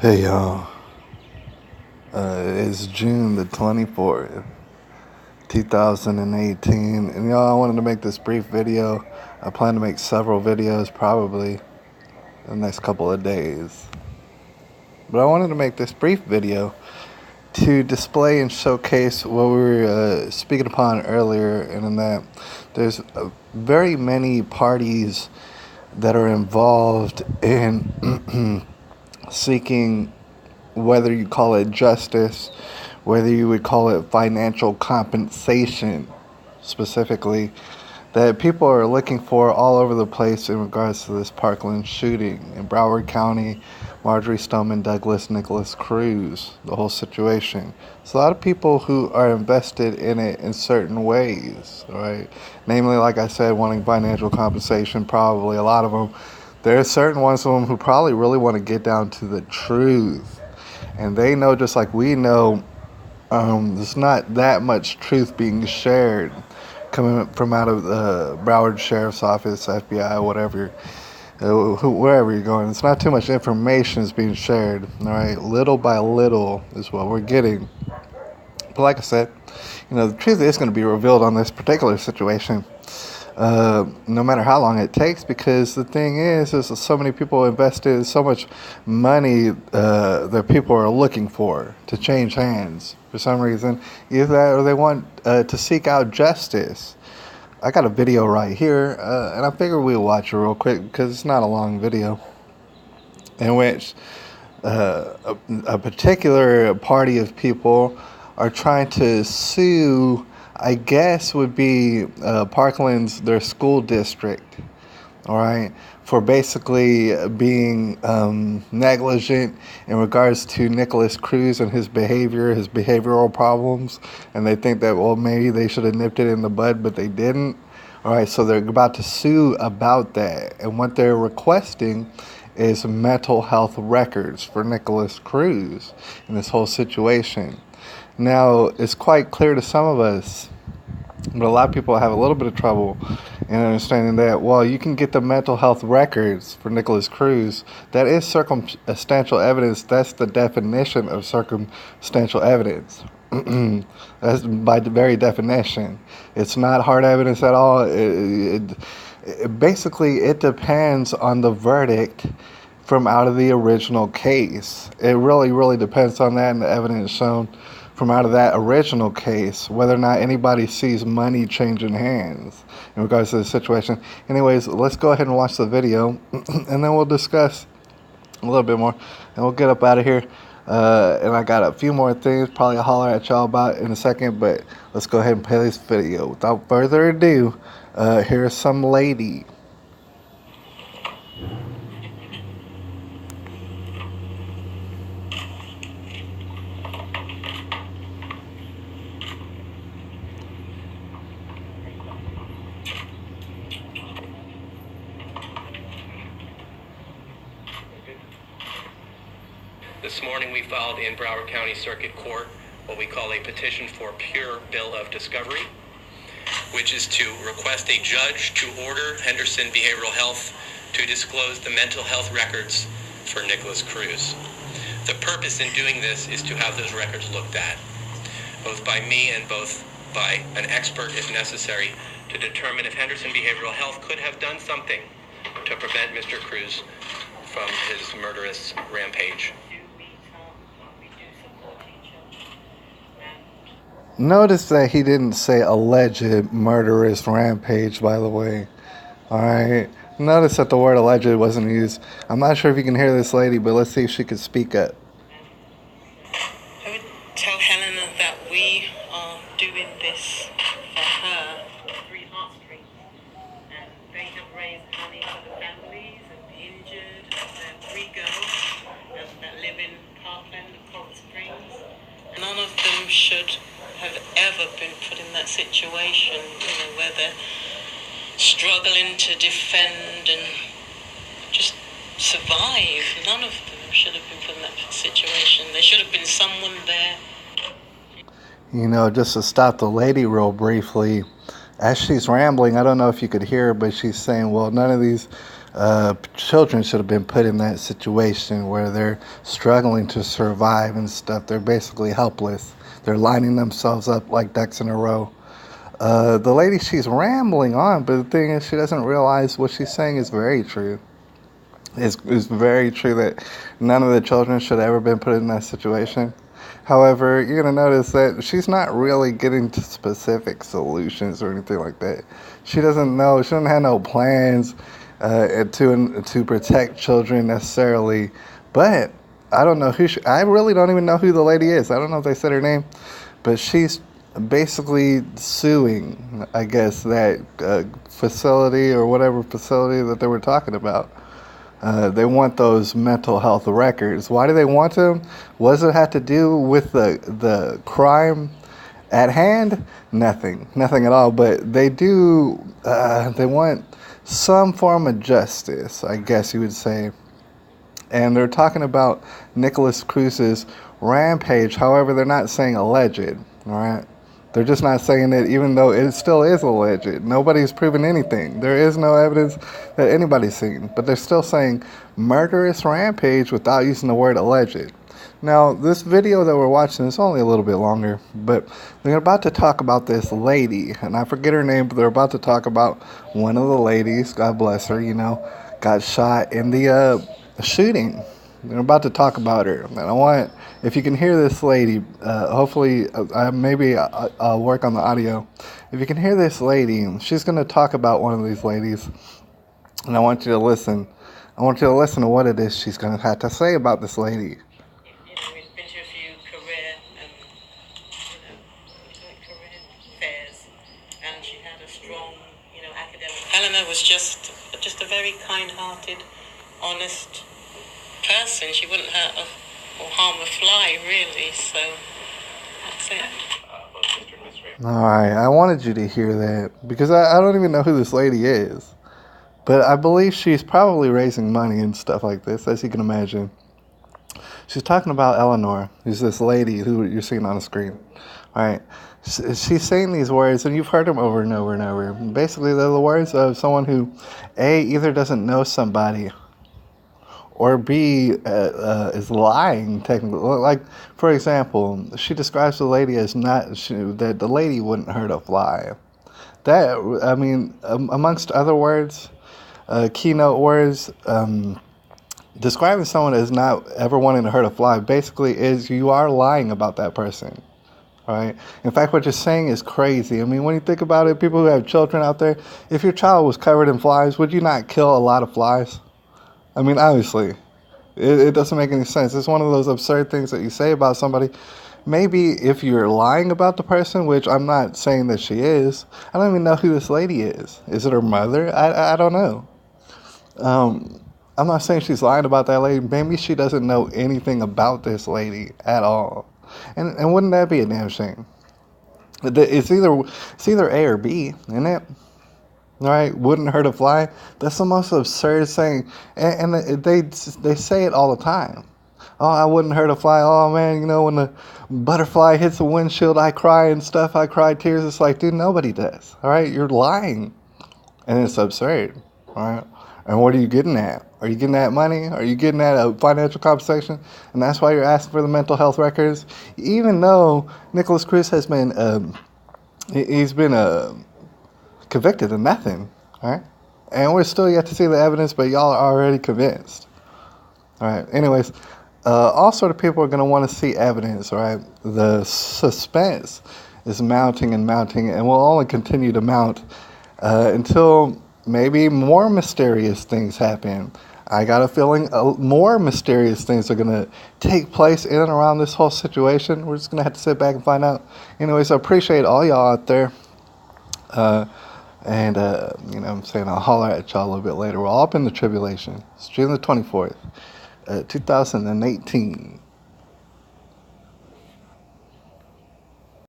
Hey y'all, it's June the 24th, 2018, and y'all, I wanted to make this brief video. I plan to make several videos probably in the next couple of days. But I wanted to make this brief video to display and showcase what we were speaking upon earlier, and in that there's very many parties that are involved in seeking, whether you call it justice, whether you would call it financial compensation specifically, that people are looking for all over the place in regards to this Parkland shooting in Broward County, Marjorie Stoneman Douglas, Nicholas Cruz, the whole situation. It's a lot of people who are invested in it in certain ways, right? Namely, like I said, wanting financial compensation, probably a lot of them. There are certain ones of them who probably really want to get down to the truth. And they know, just like we know, there's not that much truth being shared coming from out of the Broward Sheriff's Office, FBI, whatever, wherever you're going. It's not too much information is being shared, all right? Little by little is what we're getting. But like I said, the truth is going to be revealed on this particular situation, no matter how long it takes, because the thing is so many people invested so much money that people are looking for to change hands for some reason, either that or they want to seek out justice. I got a video right here, and I figure we'll watch it real quick because it's not a long video, in which a particular party of people are trying to sue, I guess would be Parkland's, their school district, all right, for basically being negligent in regards to Nicholas Cruz and his behavior, his behavioral problems, and they think that, well, maybe they should have nipped it in the bud, but they didn't. All right, so they're about to sue about that, and what they're requesting is mental health records for Nicholas Cruz in this whole situation. Now, it's quite clear to some of us, but a lot of people have a little bit of trouble in understanding that, well, you can get the mental health records for Nicholas Cruz. That is circumstantial evidence. That's the definition of circumstantial evidence. That's by the very definition. It's not hard evidence at all. Basically, it depends on the verdict from out of the original case. It really depends on that and the evidence shown from out of that original case, whether or not anybody sees money changing hands in regards to the situation. Anyways, let's go ahead and watch the video, and then we'll discuss a little bit more, and we'll get up out of here. And I got a few more things probably I'll holler at y'all about in a second, but let's go ahead and play this video. Without further ado, here's some lady. This morning we filed in Broward County Circuit Court what we call a petition for pure bill of discovery, which is to request a judge to order Henderson Behavioral Health to disclose the mental health records for Nicholas Cruz. The purpose in doing this is to have those records looked at, both by me and both by an expert if necessary, to determine if Henderson Behavioral Health could have done something to prevent Mr. Cruz from his murderous rampage. Notice that he didn't say alleged murderous rampage, by the way. Alright? Notice that the word alleged wasn't used. I'm not sure if you can hear this lady, but let's see if she could speak up. I would tell Helena that we are doing this for her. 3 Heartstrings. And they have raised money for the families of the injured. There are 3 girls that live in Parkland and Cold Springs. None of them should have ever been put in that situation, where they're struggling to defend and just survive. None of them should have been put in that situation. There should have been someone there. Just to stop the lady real briefly, as she's rambling, I don't know if you could hear her, but she's saying, well, none of these Children should have been put in that situation where they're struggling to survive and stuff. They're basically helpless. They're lining themselves up like ducks in a row. The lady, she's rambling on, but the thing is, she doesn't realize what she's saying is very true. It's very true that none of the children should have ever been put in that situation. However, you're going to notice that she's not really getting to specific solutions or anything like that. She doesn't know, she doesn't have no plans to protect children necessarily. But I don't know who I really don't even know who the lady is. I don't know if they said her name, but she's basically suing, I guess, that facility or whatever facility that they were talking about. They want those mental health records. Why do they want them? What does it have to do with the crime at hand? Nothing at all. But they do. They want some form of justice, I guess you would say. And they're talking about Nicholas Cruz's rampage. However, they're not saying alleged. All right. They're just not saying it, even though it still is alleged. Nobody's proven anything. There is no evidence that anybody's seen. But they're still saying murderous rampage without using the word alleged. Now, this video that we're watching is only a little bit longer, but they're about to talk about this lady, and I forget her name, but they're about to talk about one of the ladies, God bless her, got shot in the shooting. They're about to talk about her, and I want, if you can hear this lady, hopefully, maybe I'll work on the audio. If you can hear this lady, she's going to talk about one of these ladies, and I want you to listen. I want you to listen to what it is she's going to have to say about this lady. We've been to a few career fairs, and she had a strong, academic. Helena was just a very kind-hearted, honest person. She wouldn't hurt or harm a fly, really. So that's it. All right, I wanted you to hear that because I don't even know who this lady is, but I believe she's probably raising money and stuff like this, as you can imagine. She's talking about Eleanor, who's this lady who you're seeing on the screen. All right, she's saying these words, and you've heard them over and over and over. Basically, they're the words of someone who, A, either doesn't know somebody, or B, is lying, technically. Like, for example, she describes the lady as that the lady wouldn't hurt a fly. That, I mean, amongst other words, keynote words, describing someone as not ever wanting to hurt a fly basically is you are lying about that person. All right. In fact, what you're saying is crazy. I mean, when you think about it, people who have children out there, if your child was covered in flies, would you not kill a lot of flies? I mean, obviously, it doesn't make any sense. It's one of those absurd things that you say about somebody. Maybe if you're lying about the person, which I'm not saying that she is, I don't even know who this lady is. Is it her mother? I don't know. I'm not saying she's lying about that lady. Maybe she doesn't know anything about this lady at all. And wouldn't that be a damn shame? It's either A or B, isn't it? All right, wouldn't hurt a fly. That's the most absurd saying, and they say it all the time. Oh, I wouldn't hurt a fly. Oh man, when the butterfly hits the windshield, I cry and stuff. I cry tears. It's like, dude, nobody does. All right, you're lying, and it's absurd. All right, and what are you getting at? Are you getting at money? Are you getting at a financial compensation? And that's why you're asking for the mental health records, even though Nicholas Cruz has been he's been convicted of nothing, all right? And we're still yet to see the evidence, but y'all are already convinced. All right, anyways, all sort of people are going to want to see evidence, all right? The suspense is mounting and mounting, and will only continue to mount until maybe more mysterious things happen. I got a feeling more mysterious things are going to take place in and around this whole situation. We're just going to have to sit back and find out. Anyways, I appreciate all y'all out there. And, I'm saying I'll holler at y'all a little bit later. We're all up in the tribulation. It's June the 24th, 2018.